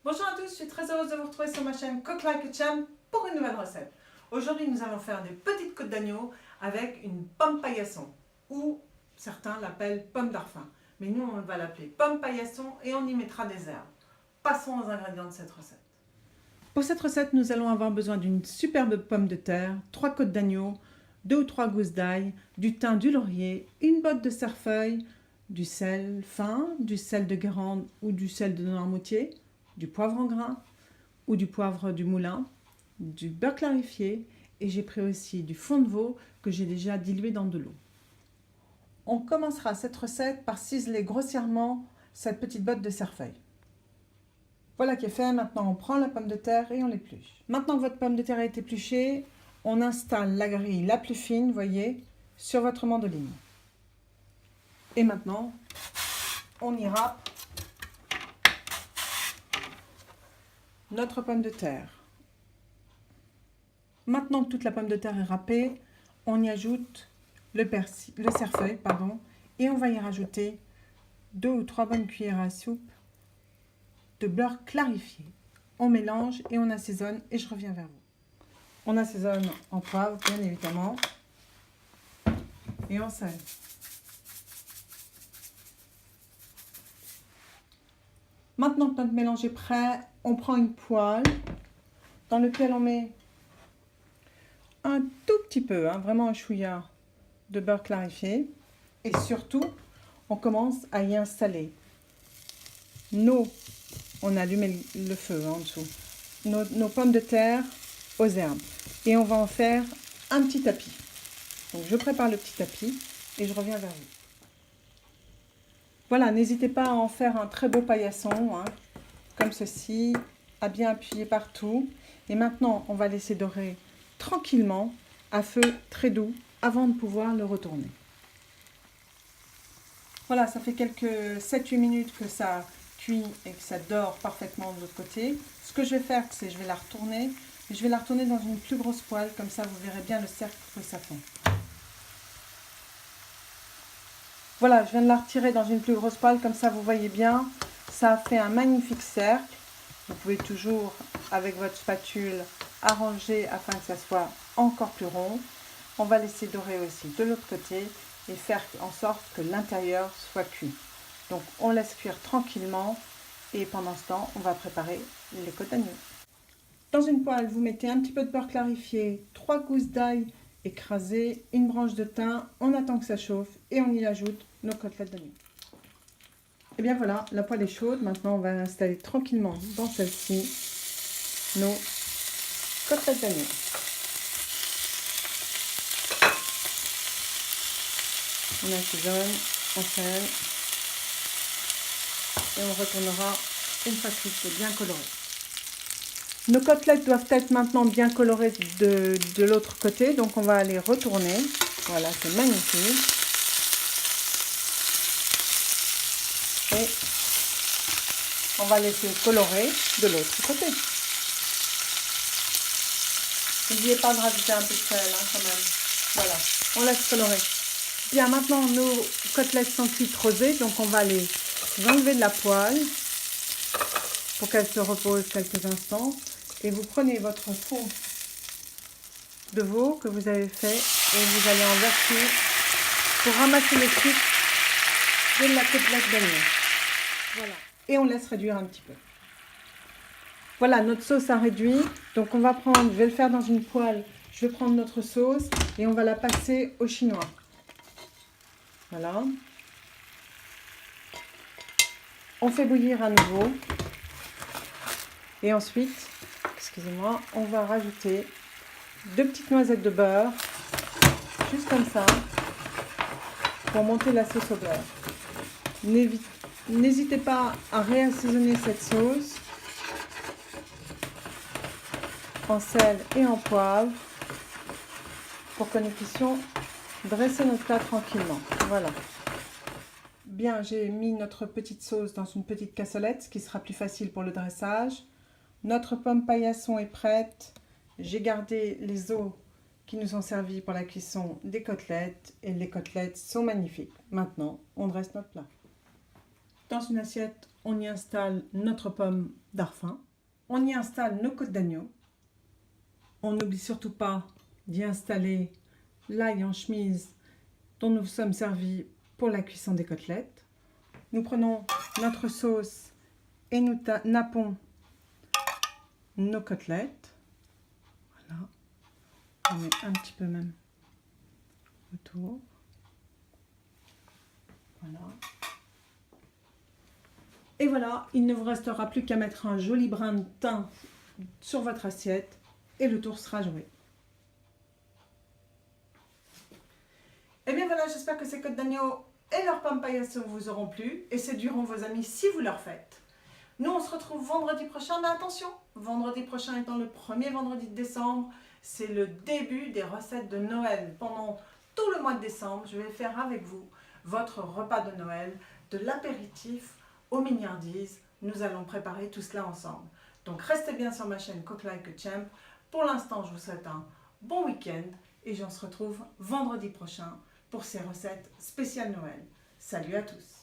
Bonjour à tous, je suis très heureuse de vous retrouver sur ma chaîne Cook Like a Champ pour une nouvelle recette. Aujourd'hui, nous allons faire des petites côtes d'agneau avec une pomme paillasson, ou certains l'appellent pomme d'arfin. Mais nous, on va l'appeler pomme paillasson et on y mettra des herbes. Passons aux ingrédients de cette recette. Pour cette recette, nous allons avoir besoin d'une superbe pomme de terre, 3 côtes d'agneau, 2 ou 3 gousses d'ail, du thym, du laurier, une botte de cerfeuil, du sel fin, du sel de Guérande ou du sel de Noirmoutier, du poivre en grains ou du poivre du moulin, du beurre clarifié et j'ai pris aussi du fond de veau que j'ai déjà dilué dans de l'eau. On commencera cette recette par ciseler grossièrement cette petite botte de cerfeuil. Voilà qui est fait, maintenant on prend la pomme de terre et on l'épluche. Maintenant que votre pomme de terre est épluchée, on installe la grille la plus fine, voyez, sur votre mandoline. Et maintenant, on y râpe notre pomme de terre. Maintenant que toute la pomme de terre est râpée, on y ajoute le cerfeuil, et on va y rajouter 2 ou 3 bonnes cuillères à soupe de beurre clarifié. On mélange et on assaisonne et je reviens vers vous. On assaisonne en poivre, bien évidemment, et en sel. Maintenant que notre mélange est prêt, on prend une poêle dans laquelle on met un tout petit peu, vraiment un chouïa de beurre clarifié. Et surtout, on commence à y installer on allume le feu en dessous, nos pommes de terre aux herbes. Et on va en faire un petit tapis. Donc je prépare le petit tapis et je reviens vers vous. Voilà, n'hésitez pas à en faire un très beau paillasson, comme ceci, à bien appuyer partout. Et maintenant, on va laisser dorer tranquillement, à feu très doux, avant de pouvoir le retourner. Voilà, ça fait quelques 7-8 minutes que ça cuit et que ça dort parfaitement de l'autre côté. Ce que je vais faire, c'est que je vais la retourner. Et je vais la retourner dans une plus grosse poêle, comme ça vous verrez bien le cercle que ça fait. Voilà, je viens de la retirer dans une plus grosse poêle, comme ça vous voyez bien. Ça a fait un magnifique cercle. Vous pouvez toujours, avec votre spatule, arranger afin que ça soit encore plus rond. On va laisser dorer aussi de l'autre côté et faire en sorte que l'intérieur soit cuit. Donc on laisse cuire tranquillement et pendant ce temps, on va préparer les côtes d'agneau. Dans une poêle, vous mettez un petit peu de beurre clarifié, 3 gousses d'ail écrasées, une branche de thym, on attend que ça chauffe et on y ajoute nos côtelettes d'agneau. Et bien voilà, la poêle est chaude, maintenant on va installer tranquillement dans celle-ci nos côtelettes d'agneau. On assaisonne, on sel et on retournera une fois que c'est bien coloré. Nos côtelettes doivent être maintenant bien colorées de l'autre côté, donc on va les retourner. Voilà, c'est magnifique. Et on va laisser colorer de l'autre côté. N'oubliez pas de rajouter un peu de sel quand même. Voilà, on laisse colorer. Bien, maintenant nos côtelettes sont cuites rosées, donc on va les enlever de la poêle pour qu'elles se reposent quelques instants. Et vous prenez votre fond de veau que vous avez fait et vous allez en verser pour ramasser les sucres de la côtelette d'agneau. Voilà. Et on laisse réduire un petit peu. Voilà, notre sauce a réduit. Donc on va prendre, je vais le faire dans une poêle, je vais prendre notre sauce et on va la passer au chinois. Voilà. On fait bouillir à nouveau. Et ensuite, excusez-moi, on va rajouter 2 petites noisettes de beurre, juste comme ça, pour monter la sauce au beurre. N'hésitez pas à réassaisonner cette sauce en sel et en poivre pour que nous puissions dresser notre plat tranquillement. Voilà. Bien, j'ai mis notre petite sauce dans une petite cassolette, ce qui sera plus facile pour le dressage. Notre pomme paillasson est prête. J'ai gardé les os qui nous ont servi pour la cuisson des côtelettes et les côtelettes sont magnifiques. Maintenant, on dresse notre plat. Dans une assiette, on y installe notre pomme d'arfin. On y installe nos côtes d'agneau. On n'oublie surtout pas d'y installer l'ail en chemise dont nous sommes servis pour la cuisson des côtelettes. Nous prenons notre sauce et nous nappons nos côtelettes. Voilà. On met un petit peu même autour. Voilà. Et voilà, il ne vous restera plus qu'à mettre un joli brin de thym sur votre assiette et le tour sera joué. Et bien voilà, j'espère que ces côtes d'agneau et leurs pommes paillasson vous auront plu et séduiront vos amis si vous leur faites. Nous, on se retrouve vendredi prochain, mais attention, vendredi prochain étant le premier vendredi de décembre, c'est le début des recettes de Noël. Pendant tout le mois de décembre, je vais faire avec vous votre repas de Noël, de l'apéritif aux mignardises. Nous allons préparer tout cela ensemble. Donc restez bien sur ma chaîne Cook Like a Champ. Pour l'instant, je vous souhaite un bon week-end et on se retrouve vendredi prochain pour ces recettes spéciales Noël. Salut à tous!